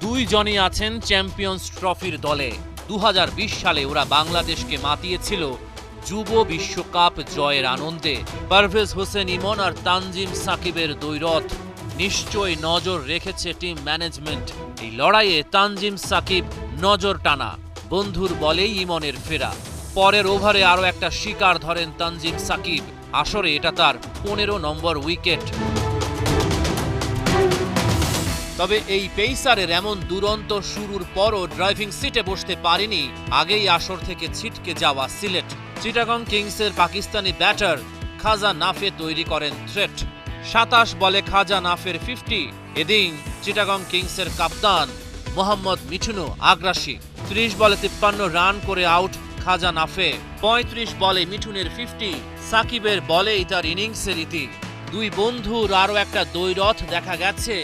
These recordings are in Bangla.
দুইজনই আছেন চ্যাম্পিয়ন্স ট্রফির দলে। 2020 সালে ওরা বাংলাদেশকে মাতিয়েছিল যুব বিশ্বকাপ জয়ের আনন্দে। পারভেজ হোসেন ইমন আর তানজিম সাকিবের দ্বৈরথ নিশ্চয়ই নজর রেখেছে টিম ম্যানেজমেন্ট। এই লড়াইয়ে তানজিম সাকিব নজর টানা, বন্ধুর বলেই ইমনের ফেরা। পরের ওভারে আরও একটা শিকার ধরেন তানজিম সাকিব। আসরে এটা তার 15 নম্বর উইকেট। তবে এই পেসারের এমন দুরন্ত শুরুর পরও ড্রাইভিং সিটে বসতে পারেনি আগেই আসর থেকে ছিটকে যাওয়া সিলেট। চিটাগং কিংসের পাকিস্তানি ব্যাটার খাজা নাফে তৈরি করেন থ্রেট। 27 বলে খাজা নাফের 50। এদিন চিটাগং কিংসের কাপ্তান মোহাম্মদ মিঠুনও আগ্রাসী। 30 বলে 53 রান করে আউট খাজা নাফে। 35 বলে মিঠুনের 50। সাকিবের বলেই তার ইনিংসের ইতি। দুই বন্ধুর আরও একটা দ্বৈরথ দেখা গেছে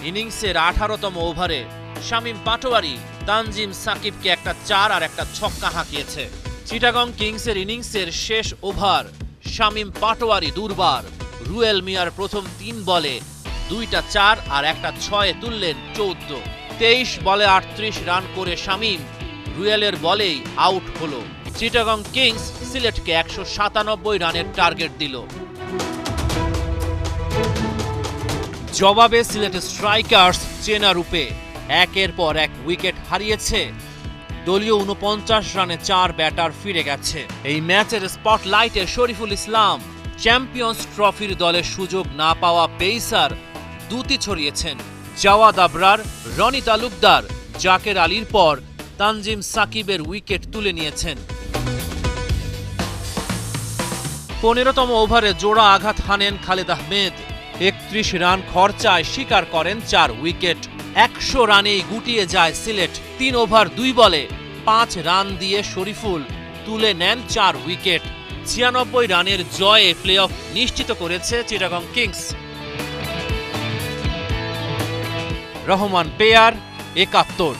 ইনিংসের 18তম ওভারে। শামীম পাটোয়ারি তানজিম সাকিবকে একটা 4 আর একটা ছক্কা হাঁকিয়েছে। চিটাগং কিংসের ইনিংসের শেষ ওভার শামীম পাটোয়ারি দুর্বার। রুয়েল মিয়ার প্রথম 3 বলে 2টা 4 আর একটা 6 তুললেন 14। 23 বলে 38 রান করে শামীম রুয়েলের বলেই আউট হলো। চিটাগং কিংস সিলেটকে 197 রানের টার্গেট দিল। জবাবে সিলেটের স্ট্রাইকার্স চেনা রূপে একের পর এক উইকেট হারিয়েছে। দলীয় 49 রানে 4 ব্যাটার ফিরে গেছে। এই ম্যাচের স্পটলাইটে শরীফুল ইসলাম চ্যাম্পিয়ন্স ট্রফির দলে সুযোগ না পাওয়া পেসার দুটি ছড়িয়েছেন। জাওয়াদ আবরার, রনি তালুকদার, জাকের আলীর পর তানজিম সাকিবের উইকেট তুলে নিয়েছেন। 15তম ওভারে জোড়া আঘাত হানেন খালেদ আহমেদ। 31 রান খরচায় শিকার করেন 4 উইকেট। 100 রানেই গুটিয়ে যায় সিলেট। 3 ওভার 2 বলে 5 রান দিয়ে শরীফুল তুলে নেন 4 উইকেট। 96 রানের জয়ে প্লে অফ নিশ্চিত করেছে চিটাগং কিংস। রহমান পেয়ার 71।